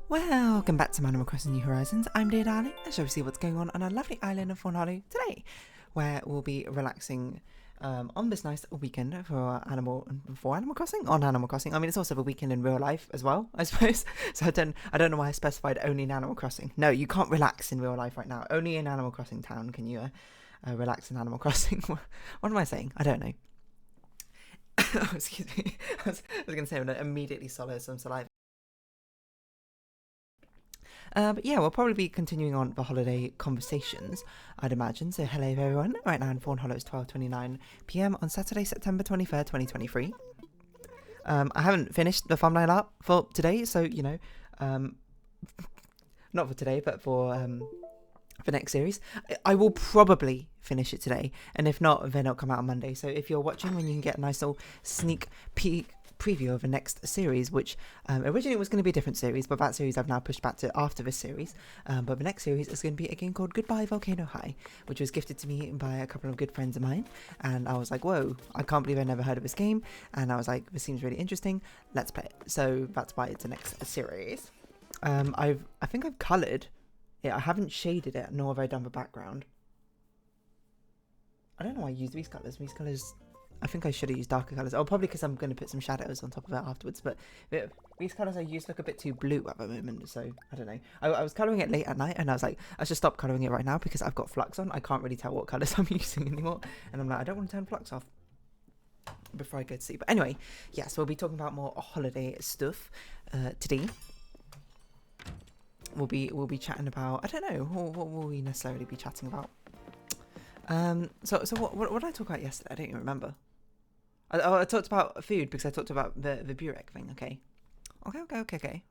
Welcome back to Animal Crossing New Horizons. I'm Dear Darling, and shall we see what's going on our lovely island of Fawnhollow today, where we'll be relaxing on this nice weekend for Animal Crossing. On Animal Crossing, I mean it's also a weekend in real life as well, I suppose. So I don't know why I specified only in Animal Crossing. No, you can't relax in real life right now. Only in Animal Crossing Town can you relax in Animal Crossing. What am I saying? I don't know. Oh, excuse me. I was going to say I'm going to immediately swallow some saliva. But yeah, we'll probably be continuing on the holiday conversations, I'd imagine. So hello everyone. Right now in Fawnhollow it's 12:29 p.m. on Saturday, September 23rd, 2023. I haven't finished the thumbnail art for today, so you know, not for today, but for next series. I will probably finish it today, and if not, then it'll come out on Monday. So if you're watching, when you can get a nice little sneak peek preview of the next series, which originally was going to be a different series, but that series I've now pushed back to after this series. But the next series is going to be a game called Goodbye Volcano High, which was gifted to me by a couple of good friends of mine, and I was like, whoa, I can't believe I never heard of this game, and I was like, this seems really interesting, let's play it. So that's why it's the next series. I think I've coloured it. I haven't shaded it, nor have I done the background. I don't know why I used these colours. These colours, I think I should have used darker colours. Oh, probably because I'm going to put some shadows on top of it afterwards. But these colours I used look a bit too blue at the moment. So, I don't know. I was colouring it late at night and I was like, I should stop colouring it right now because I've got flux on. I can't really tell what colours I'm using anymore. And I'm like, I don't want to turn flux off before I go to sleep. But anyway, yes, we'll be talking about more holiday stuff today. We'll be chatting about, I don't know, what will we necessarily be chatting about? So what did I talk about yesterday? I don't even remember. I talked about food because I talked about the burek thing. Okay.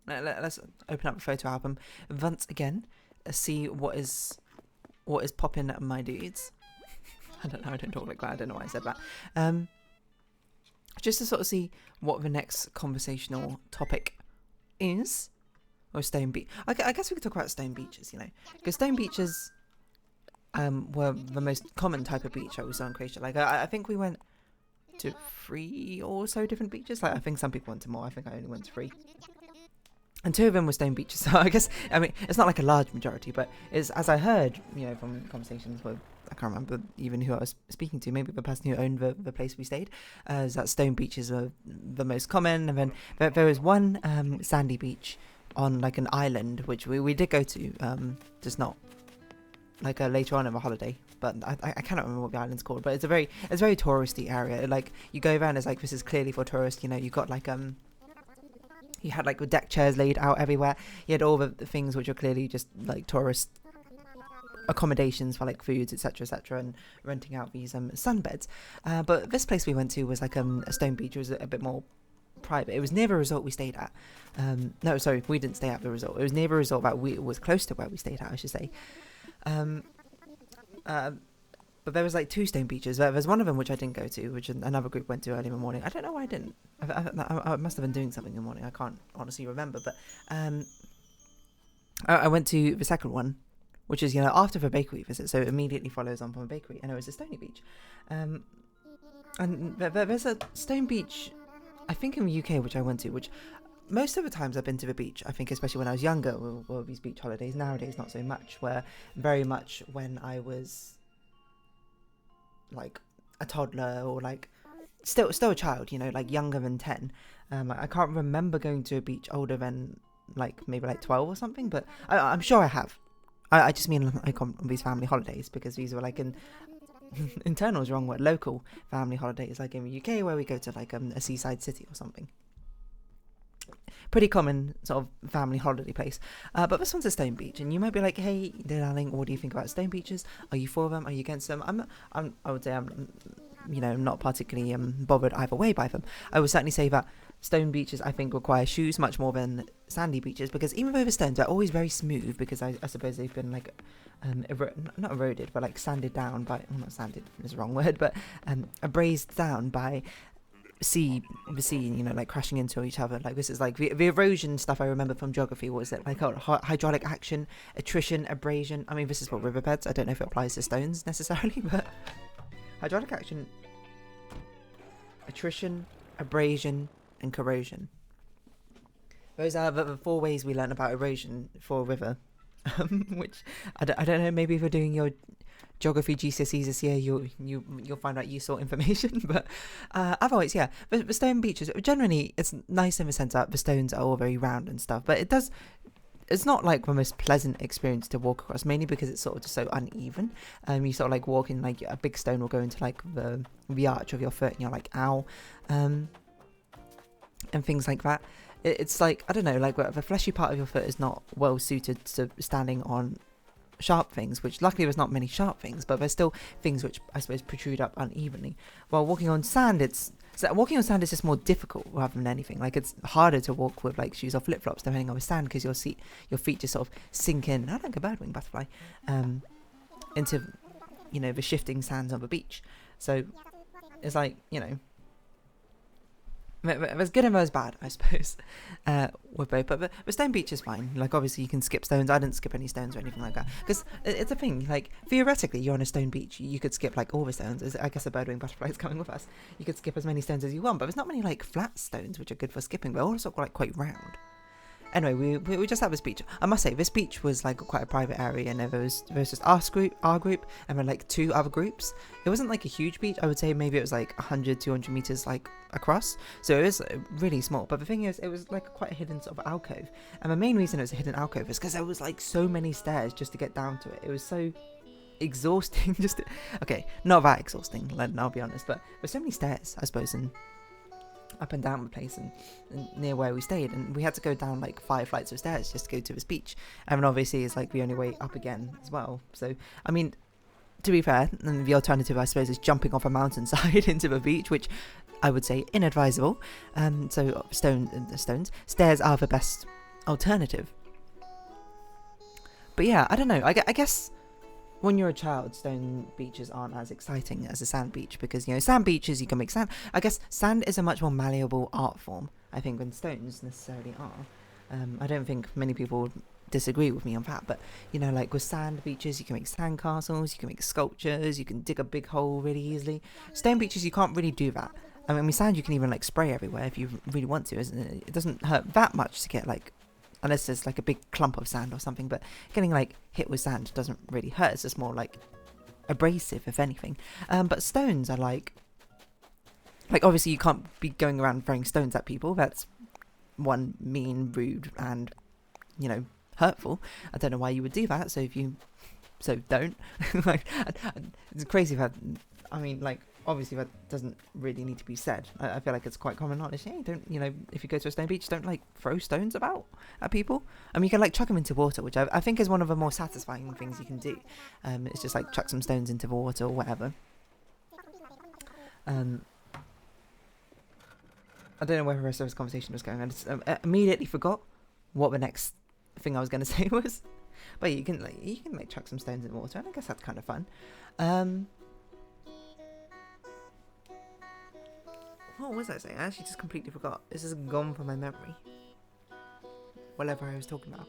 Let's open up a photo album once again. See what is popping at my dudes. I don't know. I don't talk like that. I don't know why I said that. Just to sort of see what the next conversational topic is. Or stone beach. I guess we could talk about stone beaches. You know, because stone beaches were the most common type of beach that we saw in Croatia. Like I think we went to 3 or so different beaches. Like I think some people went to more. I think I only went to 3, and 2 of them were stone beaches. So I guess, I mean, it's not like a large majority, but it's, as I heard, you know, from conversations with, I can't remember even who I was speaking to, maybe the person who owned the place we stayed, is that stone beaches are the most common. And then there was one sandy beach on like an island, which we did go to, just not like later on in the holiday, but I cannot remember what the island's called, but it's a very touristy area. Like you go there and it's like, this is clearly for tourists. You know, you got like you had like deck chairs laid out everywhere. You had all the things which are clearly just like tourist accommodations for like foods, etc., and renting out these sunbeds. But this place we went to was like a stone beach. It was a bit more private. It was near the resort we stayed at. No, sorry, we didn't stay at the resort. It was near the resort that it was close to where we stayed at, I should say. But there was like 2 stone beaches. There's one of them which I didn't go to, which another group went to early in the morning. I don't know why I didn't. I must have been doing something in the morning. I can't honestly remember. But I went to the second one, which is, you know, after the bakery visit, so it immediately follows on from the bakery, and it was a stony beach. And there's a stone beach, I think in the UK, which I went to, which most of the times I've been to the beach, I think especially when I was younger, were these beach holidays. Nowadays, not so much, where very much when I was like a toddler or like still a child, you know, like younger than 10. I can't remember going to a beach older than like maybe like 12 or something, but I'm sure I have. I just mean like on these family holidays, because these were like internal is the wrong word, local family holidays, like in the UK where we go to like a seaside city or something. Pretty common sort of family holiday place. But this one's a stone beach, and you might be like, hey, dear darling, what do you think about stone beaches? Are you for them? Are you against them? I would say I'm, you know, not particularly bothered either way by them. I would certainly say that stone beaches, I think, require shoes much more than sandy beaches, because even though the stones are always very smooth, because I suppose they've been like not eroded, but like sanded down by, well, not sanded is the wrong word, but abrased down by the sea, you know, like crashing into each other. Like this is like the erosion stuff I remember from geography. What was it like? Hydraulic action, attrition, abrasion. I mean, this is for riverbeds. I don't know if it applies to stones necessarily, but hydraulic action, attrition, abrasion, and corrosion. Those are the 4 ways we learn about erosion for a river. Which I don't know. Maybe if you're doing your geography GCSEs this year, you'll find out useful information. But otherwise, yeah, the stone beaches generally it's nice in the sense that the stones are all very round and stuff. But it's not like the most pleasant experience to walk across, mainly because it's sort of just so uneven. You sort of like walking, like a big stone will go into like the arch of your foot, and you're like, ow, and things like that. It's like, I don't know, like the fleshy part of your foot is not well suited to standing on sharp things, which luckily there's not many sharp things, but there's still things which I suppose protrude up unevenly. While walking on sand, walking on sand is just more difficult rather than anything. Like it's harder to walk with like shoes or flip flops depending on the sand, because your feet just sort of sink in. I don't like a birdwing butterfly, into the shifting sands on the beach. So it's like there's good and there's bad, I suppose, with both. But the stone beach is fine. Like, obviously, you can skip stones. I didn't skip any stones or anything like that. Because it's a thing. Like, theoretically, you're on a stone beach. You could skip, like, all the stones. I guess a birdwing butterfly is coming with us. You could skip as many stones as you want. But there's not many, like, flat stones, which are good for skipping. They're also, like, quite round. Anyway, we just had this beach. I must say, this beach was like quite a private area, and there was just our group, and then like 2 other groups. It wasn't like a huge beach. I would say maybe it was like 100, 200 meters like across. So it was really small. But the thing is, it was like quite a hidden sort of alcove. And the main reason it was a hidden alcove is because there was like so many stairs just to get down to it. It was so exhausting. Okay, not that exhausting, I'll be honest. But there's so many stairs, I suppose, and up and down the place and near where we stayed, and we had to go down like 5 flights of stairs just to go to this beach, and obviously it's like the only way up again as well. So I mean, to be fair, and the alternative I suppose is jumping off a mountainside into the beach, which I would say inadvisable. So stairs are the best alternative. But yeah, I don't know, I guess when you're a child, stone beaches aren't as exciting as a sand beach, because sand beaches you can make sand. I guess sand is a much more malleable art form, I think, than stones necessarily are. I don't think many people would disagree with me on that, but like with sand beaches, you can make sandcastles, you can make sculptures, you can dig a big hole really easily. Stone beaches, you can't really do that. I mean, sand you can even like spray everywhere if you really want to, isn't it? It doesn't hurt that much to get like, unless there's like a big clump of sand or something, but getting like hit with sand doesn't really hurt. It's just more like abrasive, if anything. But stones are like obviously you can't be going around throwing stones at people. That's one, mean, rude, and hurtful. I don't know why you would do that. So don't. Like, it's crazy that, I mean, like, obviously that doesn't really need to be said. I feel like it's quite common knowledge. Hey, don't, if you go to a stone beach, don't like throw stones about at people. I mean, you can like chuck them into water, which I think is one of the more satisfying things you can do. It's just like chuck some stones into the water or whatever. I don't know where the rest of this conversation was going. I just immediately forgot what the next thing I was going to say was. But you can chuck some stones in the water, and I guess that's kind of fun. What was I saying? I actually just completely forgot. This is gone from my memory. Whatever I was talking about.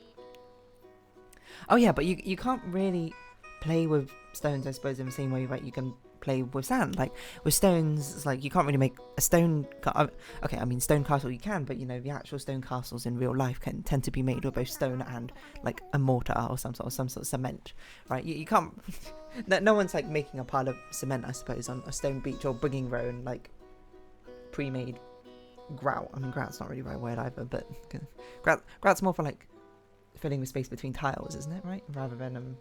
Oh yeah, but you can't really play with stones, I suppose, in the same way that you can play with sand. Like with stones, it's like you can't really make a stone. Okay, I mean stone castle you can, but the actual stone castles in real life can tend to be made with both stone and like a mortar or some sort of cement, right? You can't. No one's like making a pile of cement, I suppose, on a stone beach, or bringing their own like pre-made grout. I mean, grout's not really the right word either, but grout's more for like filling the space between tiles, isn't it, right? Rather than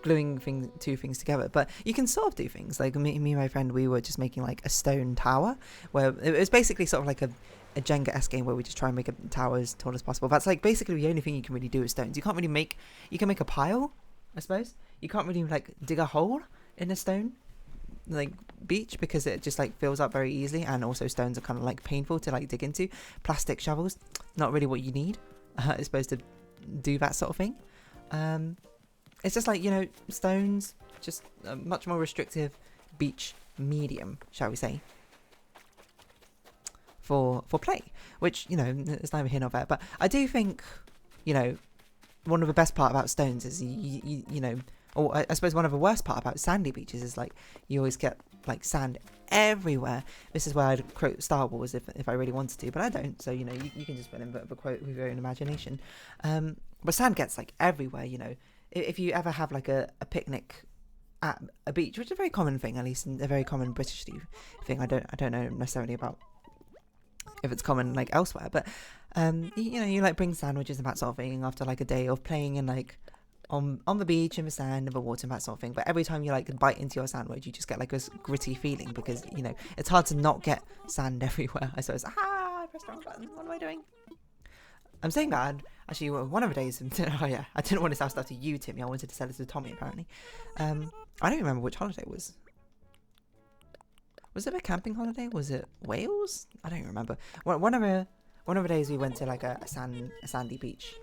gluing two things together. But you can sort of do things like me and my friend, we were just making like a stone tower, where it was basically sort of like a Jenga-esque game where we just try and make a tower as tall as possible. That's like basically the only thing you can really do with stones. You can't really you can make a pile, I suppose. You can't really like dig a hole in a stone like beach, because it just like fills up very easily, and also stones are kind of like painful to like dig into. Plastic shovels, not really what you need, I suppose, to do that sort of thing. It's just like, stones, just a much more restrictive beach medium, shall we say, for play, which it's neither here nor there. But I do think one of the best part about stones is you or I suppose one of the worst part about sandy beaches is like you always get like sand everywhere. This is where I'd quote Star Wars if I really wanted to, but I don't. So, you know, you can just put in a quote with your own imagination. But sand gets like everywhere, you know. If you ever have like a picnic at a beach, which is a very common thing, at least a very common British thing. I don't know necessarily about if it's common like elsewhere, but you know, you like bring sandwiches and that sort of thing after like a day of playing in like on the beach in the sand in the water and that sort of thing. But every time you like bite into your sandwich, you just get like a gritty feeling because, you know, it's hard to not get sand everywhere. I suppose. I pressed the wrong button. What am I doing? I'm saying that actually one of the days. Oh yeah, I didn't want to sell stuff to you, Timmy. I wanted to sell it to Tommy apparently. I don't remember which holiday it was. Was it a camping holiday? Was it Wales? I don't remember. One of the days we went to like a sandy beach.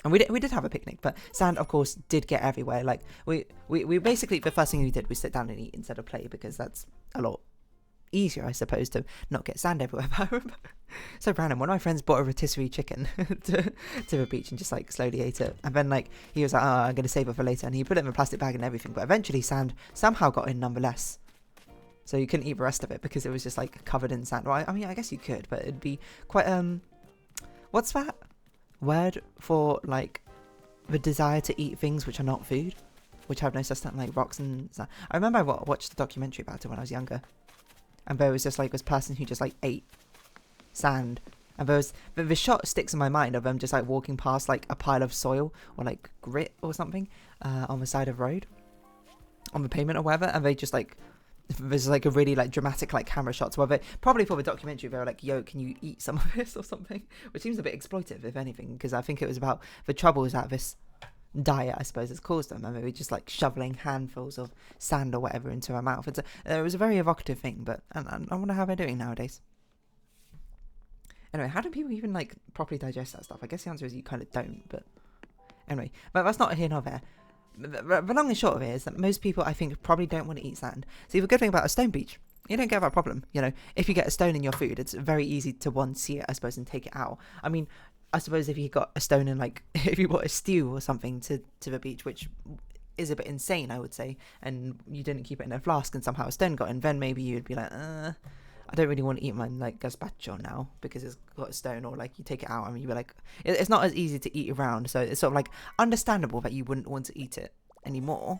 And we did have a picnic, but sand, of course, did get everywhere. Like, we basically, the first thing we did was sit down and eat instead of play, because that's a lot easier, I suppose, to not get sand everywhere. But I remember, so random, one of my friends bought a rotisserie chicken to the beach and just, like, slowly ate it. And then, like, he was like, oh, I'm going to save it for later. And he put it in a plastic bag and everything. But eventually, sand somehow got in nonetheless. So you couldn't eat the rest of it because it was just, like, covered in sand. Well, I mean, I guess you could, but it'd be quite, what's that word for like the desire to eat things which are not food, which have no sustenance, like rocks and sand? I remember I watched a documentary about it when I was younger, and there was just like this person who just like ate sand, and there was the shot sticks in my mind of them just like walking past like a pile of soil or like grit or something on the side of the road, on the pavement or whatever, and they just like, there's like a really like dramatic like camera shots where they probably for the documentary they were like, yo, can you eat some of this or something, which seems a bit exploitive if anything, because I think it was about the troubles that this diet I suppose has caused them, and they were just like shoveling handfuls of sand or whatever into her mouth. It was a very evocative thing, but I wonder how they're doing nowadays. Anyway, how do people even like properly digest that stuff? I guess the answer is you kind of don't, but anyway, but that's not here nor there. The long and short of it is that most people, I think, probably don't want to eat sand. See, the good thing about a stone beach, you don't get that problem. You know, if you get a stone in your food, it's very easy to see it, I suppose, and take it out. I mean, I suppose if you got a stone in, like, if you brought a stew or something to the beach, which is a bit insane, I would say, and you didn't keep it in a flask and somehow a stone got in, then maybe you'd be like, I don't really want to eat my like gazpacho now because it's got a stone, or like you take it out and you're like, it's not as easy to eat around, so it's sort of like understandable that you wouldn't want to eat it anymore,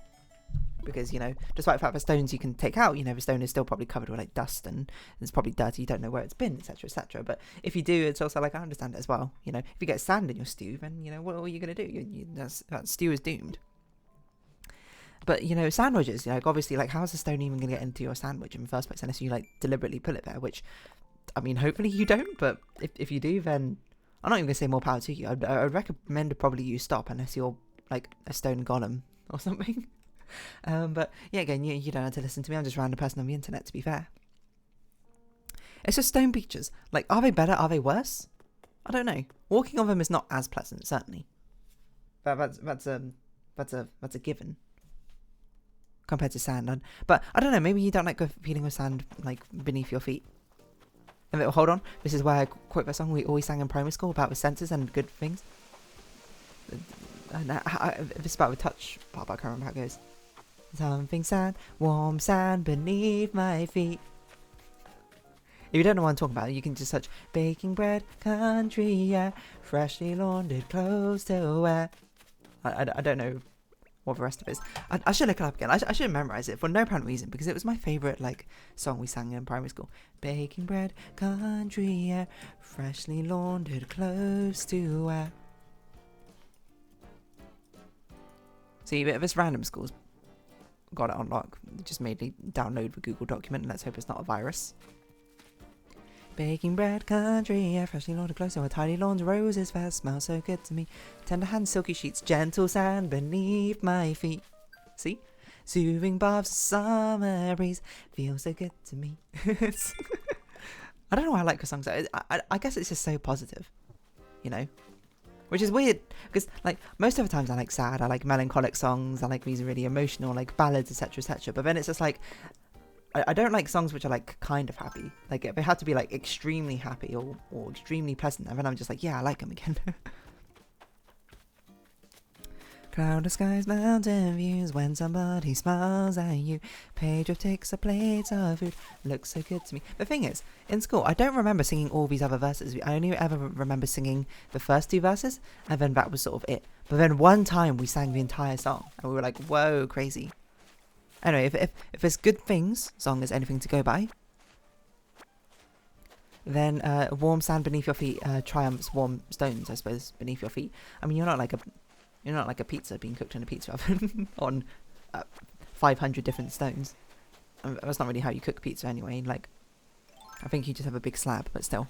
because, you know, despite the fact that stones you can take out, you know, the stone is still probably covered with like dust and it's probably dirty, you don't know where it's been, etc, etc. But if you do, it's also like, I understand it as well. You know, if you get sand in your stew, then, you know, what are you going to do? That stew is doomed. But, you know, sandwiches, like, obviously, like, how's the stone even going to get into your sandwich in the first place, unless you, like, deliberately put it there, which, I mean, hopefully you don't, but if you do, then I'm not even going to say more power to you. I'd recommend probably you stop, unless you're, like, a stone golem or something. But, yeah, again, you don't have to listen to me. I'm just a random person on the internet, to be fair. It's just stone beaches. Like, are they better? Are they worse? I don't know. Walking on them is not as pleasant, certainly. That's a given compared to sand. But I don't know, maybe you don't like the feeling of sand like beneath your feet. And hold on, this is where I quote that song we always sang in primary school about the senses and good things. This is about the touch part, but I can't remember how it goes. Something sand, warm sand beneath my feet. If you don't know what I'm talking about, you can just search baking bread, country air, freshly laundered clothes to wear. I don't know what the rest of it is. I should look it up again. I should memorize it for no apparent reason, because it was my favourite like song we sang in primary school. Baking bread, country air, freshly laundered clothes to wear. See, this random school's got it on lock. It just made me download the Google document, and let's hope it's not a virus. Baking bread, country air, freshly laundered clothes to wear, tidy lawns, roses that smell so good to me, tender hands, silky sheets, gentle sand beneath my feet. See? Soothing baths, summer breeze, feels so good to me. I don't know why I like the songs. I guess it's just so positive, you know? Which is weird, because like most of the times I like sad, I like melancholic songs, I like these really emotional like ballads, etc, etc. But then it's just like, I don't like songs which are like kind of happy. Like they have to be like extremely happy or extremely pleasant, and then I'm just like, yeah, I like them again. Cloudless skies, mountain views, when somebody smiles at you. Page of takes a plate of food, looks so good to me. The thing is, in school, I don't remember singing all these other verses. I only ever remember singing the first 2 verses, and then that was sort of it. But then one time we sang the entire song, and we were like, whoa, crazy. Anyway, if this Good Things song is anything to go by, then warm sand beneath your feet triumphs warm stones, I suppose, beneath your feet. I mean, you're not like a pizza being cooked in a pizza oven on 500 different stones. That's not really how you cook pizza anyway. Like, I think you just have a big slab, but still.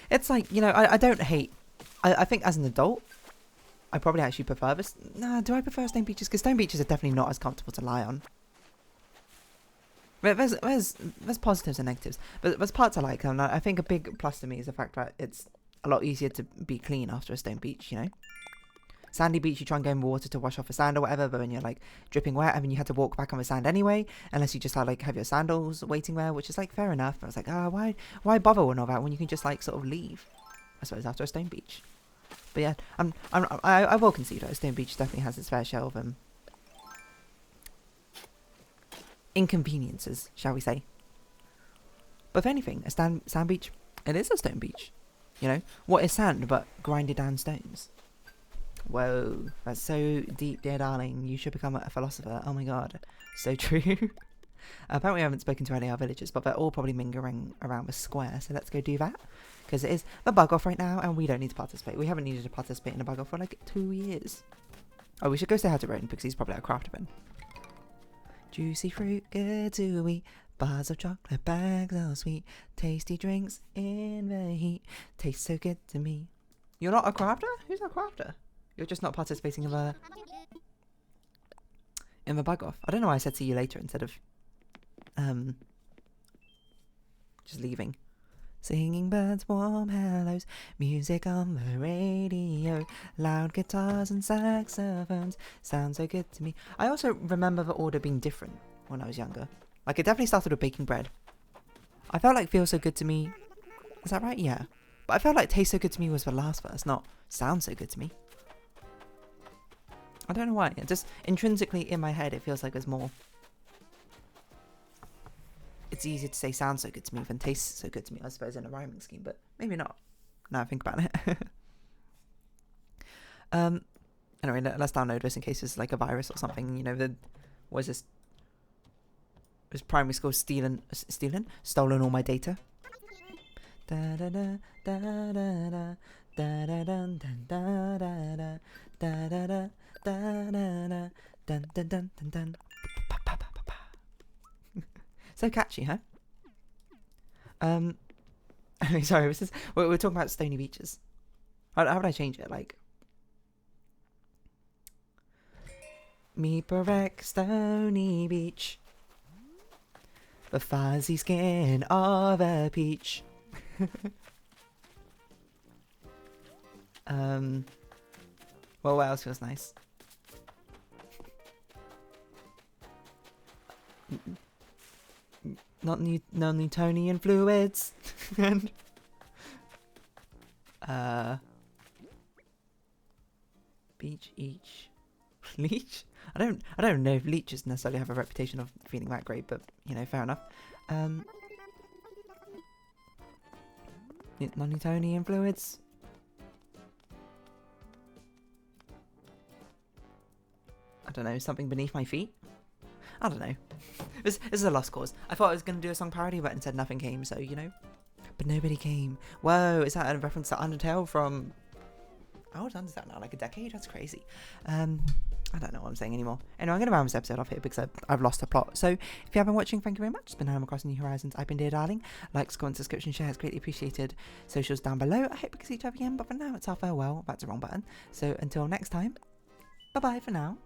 It's like, you know, I don't hate... I think as an adult, I probably actually prefer this. Nah, do I prefer stone beaches? Because stone beaches are definitely not as comfortable to lie on. But there's positives and negatives. But there's parts I like, and I think a big plus to me is the fact that it's a lot easier to be clean after a stone beach, you know? Sandy beach, you try and go in water to wash off the sand or whatever, but when you're like dripping wet, I mean, you had to walk back on the sand anyway, unless you just had like have your sandals waiting there, which is like fair enough. I was like, oh, why bother with all that when you can just like sort of leave, I suppose, after a stone beach. But yeah, I will concede that a stone beach definitely has its fair share of inconveniences, shall we say. But if anything, a sand beach, it is a stone beach. You know, what is sand but grinded down stones? Whoa, that's so deep, dear darling. You should become a philosopher. Oh my god, so true. Apparently I haven't spoken to any of our villagers, but they're all probably mingling around the square, so let's go do that. Because it is the bug off right now, and we don't need to participate. We haven't needed to participate in a bug off for like 2 years. Oh, we should go say hi to Roden, because he's probably our crafter bin. Juicy fruit, good to eat. Bars of chocolate, bags of sweet. Tasty drinks in the heat. Tastes so good to me. You're not a crafter? Who's a crafter? You're just not participating in the bug off. I don't know why I said see you later instead of just leaving. Singing birds, warm hellos, music on the radio, loud guitars and saxophones, sounds so good to me. I also remember the order being different when I was younger. Like, it definitely started with baking bread. I felt like Feel So Good to Me. Is that right? Yeah. But I felt like Taste So Good to Me was the last verse, not Sound So Good to Me. I don't know why. It just intrinsically in my head, it feels like there's more. It's easier to say sounds so good to me than tastes so good to me, I suppose, in a rhyming scheme, but maybe not. Now I think about it. Anyway, let's download this in case it's like a virus or something. You know, what is this? This primary school stolen all my data. Da da da da da da da da da da da da da da. Dun, dun, dun, dun, dun, dun. So catchy, huh? Sorry, we're talking about stony beaches. How would I change it? Like, me wreck stony beach, the fuzzy skin of a peach. Well, what else feels nice? Not Newtonian fluids. And beach each leech. I don't know if leeches necessarily have a reputation of feeling that great, but you know, fair enough. Non-Newtonian fluids. I don't know, something beneath my feet. I don't know. This is a lost cause. I thought I was going to do a song parody, but instead nothing came, so, you know. But nobody came. Whoa, is that a reference to Undertale from... How old is Undertale now? Like a decade? That's crazy. I don't know what I'm saying anymore. Anyway, I'm going to round this episode off here because I've lost the plot. So, if you have been watching, thank you very much. It's been Home Across New Horizons. I've been Dear Darling. Likes, comments, subscription, share. It's greatly appreciated. Socials down below. I hope we can see each other again, but for now, it's our farewell. That's the wrong button. So, until next time, bye-bye for now.